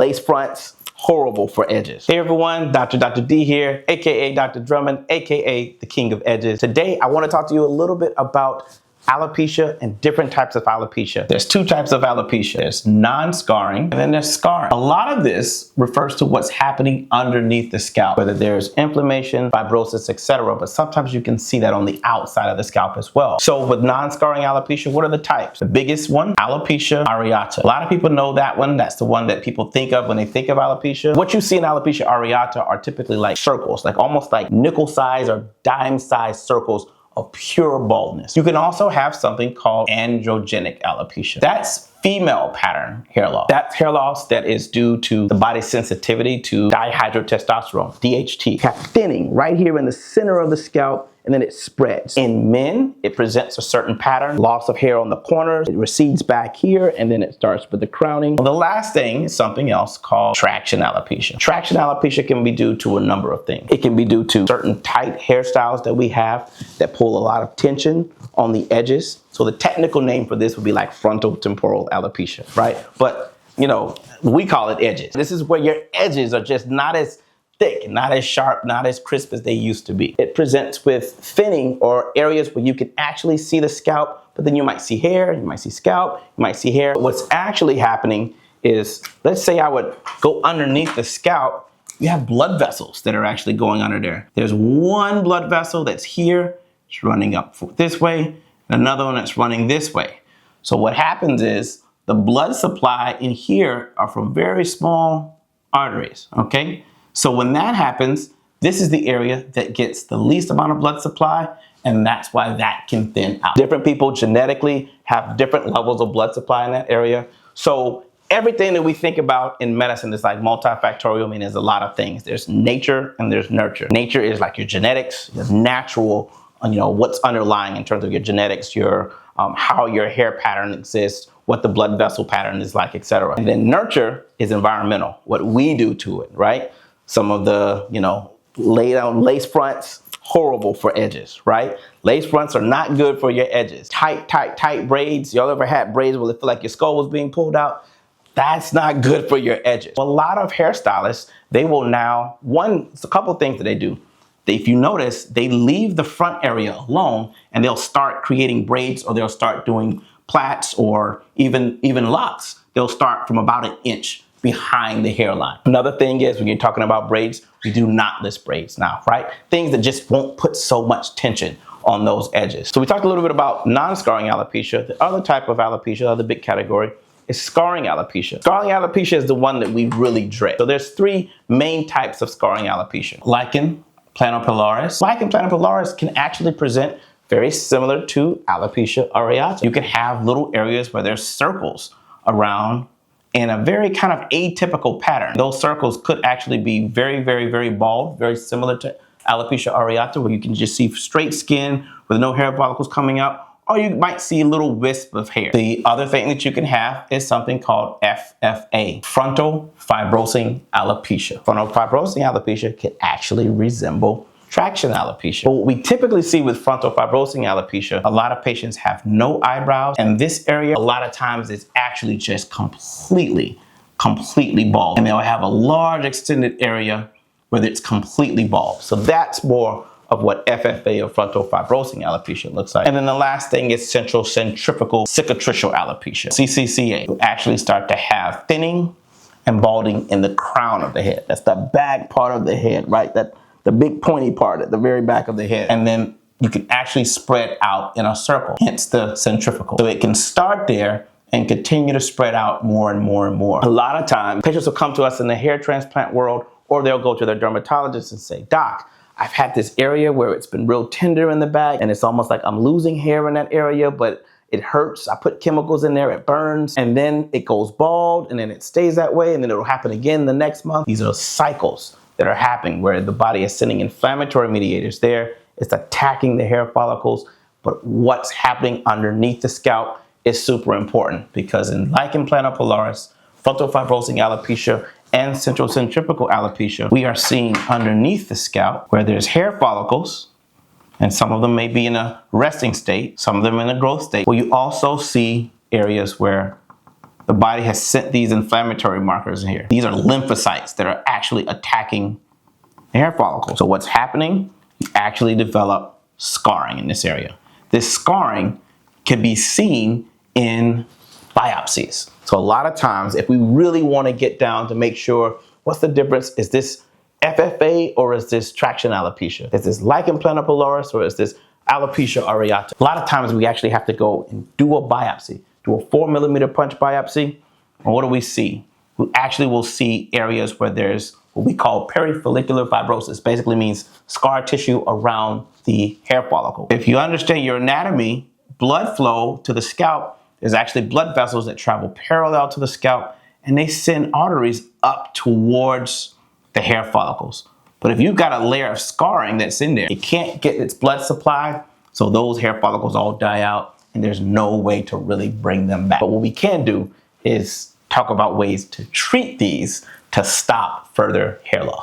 Lace fronts, horrible for edges. Hey everyone, Dr. D here, aka Dr. Drummond, aka the King of Edges. Today I want to talk to you a little bit about alopecia and different types of alopecia. There's two types of alopecia. There's non-scarring and then there's scarring. A lot of this refers to what's happening underneath the scalp, whether there's inflammation, fibrosis, etc. But sometimes you can see that on the outside of the scalp as well. So with non-scarring alopecia, what are the types? The biggest one, alopecia areata. A lot of people know that one. That's the one that people think of when they think of alopecia. What you see in alopecia areata are typically like circles, like almost like nickel size or dime size circles of pure baldness. You can also have something called androgenic alopecia. That's female pattern hair loss. That's hair loss that is due to the body's sensitivity to dihydrotestosterone, DHT. You have thinning right here in the center of the scalp, and then it spreads. In men, it presents a certain pattern, loss of hair on the corners, it recedes back here, and then it starts with the crowning. Well, the last thing is something else called traction alopecia. Traction alopecia can be due to a number of things. It can be due to certain tight hairstyles that we have that pull a lot of tension on the edges. So the technical name for this would be like frontal temporal alopecia, right? But, you know, we call it edges. This is where your edges are just not as thick, not as sharp, not as crisp as they used to be. It presents with thinning or areas where you can actually see the scalp, but then you might see hair, you might see scalp, you might see hair. What's actually happening is, let's say I would go underneath the scalp, you have blood vessels that are actually going under there. There's one blood vessel that's here, it's running up this way, and another one that's running this way. So what happens is the blood supply in here are from very small arteries, okay? So when that happens, this is the area that gets the least amount of blood supply, and that's why that can thin out. Different people genetically have different levels of blood supply in that area. So everything that we think about in medicine is like multifactorial, meaning there's a lot of things. There's nature and there's nurture. Nature is like your genetics, your natural, you know, what's underlying in terms of your genetics, your how your hair pattern exists, what the blood vessel pattern is like, etc. And then nurture is environmental, what we do to it, right? Some of the, you know, lay down lace fronts, horrible for edges, right? Lace fronts are not good for your edges. Tight braids. Y'all ever had braids where it feel like your skull was being pulled out? That's not good for your edges. A lot of hairstylists, they will now, it's a couple of things that they do. If you notice, they leave the front area alone and they'll start creating braids, or they'll start doing plaits, or even locks. They'll start from about an inch behind the hairline. Another thing is, when you're talking about braids, we do knotless braids now, right? Things that just won't put so much tension on those edges. So we talked a little bit about non-scarring alopecia. The other type of alopecia, the other big category, is scarring alopecia. Scarring alopecia is the one that we really dread. So there's three main types of scarring alopecia. Lichen planopilaris. Lichen planopilaris can actually present very similar to alopecia areata. You can have little areas where there's circles around in a very kind of atypical pattern. Those circles could actually be very, very, very bald, very similar to alopecia areata, where you can just see straight skin with no hair follicles coming out, or you might see a little wisp of hair. The other thing that you can have is something called FFA, frontal fibrosing alopecia. Frontal fibrosing alopecia can actually resemble traction alopecia. What we typically see with frontal fibrosing alopecia, a lot of patients have no eyebrows, and this area, a lot of times, is actually just completely bald. And they'll have a large extended area where it's completely bald. So that's more of what FFA, or frontal fibrosing alopecia, looks like. And then the last thing is central centrifugal cicatricial alopecia, CCCA. You actually start to have thinning and balding in the crown of the head. That's the back part of the head, right? The big pointy part at the very back of the head. And then you can actually spread out in a circle, hence the centrifugal. So it can start there and continue to spread out more and more and more. A lot of times, patients will come to us in the hair transplant world, or they'll go to their dermatologist and say, "Doc, I've had this area where it's been real tender in the back, and it's almost like I'm losing hair in that area, but it hurts. I put chemicals in there, it burns, and then it goes bald, and then it stays that way, and then it'll happen again the next month." These are cycles that are happening where the body is sending inflammatory mediators there. It's attacking the hair follicles, but what's happening underneath the scalp is super important, because in lichen planopilaris, frontal fibrosing alopecia, and central centrifugal alopecia, we are seeing underneath the scalp where there's hair follicles, and some of them may be in a resting state, some of them in a growth state. Well, you also see areas where the body has sent these inflammatory markers in here. These are lymphocytes that are actually attacking the hair follicle. So what's happening? You actually develop scarring in this area. This scarring can be seen in biopsies. So a lot of times, if we really want to get down to make sure what's the difference, is this FFA or is this traction alopecia? Is this lichen planopilaris or is this alopecia areata? A lot of times we actually have to go and do a biopsy, do a 4mm punch biopsy. And what do we see? We actually will see areas where there's what we call perifollicular fibrosis. Basically means scar tissue around the hair follicle. If you understand your anatomy, blood flow to the scalp, there's actually blood vessels that travel parallel to the scalp and they send arteries up towards the hair follicles. But if you've got a layer of scarring that's in there, it can't get its blood supply, so those hair follicles all die out and there's no way to really bring them back. But what we can do is talk about ways to treat these to stop further hair loss.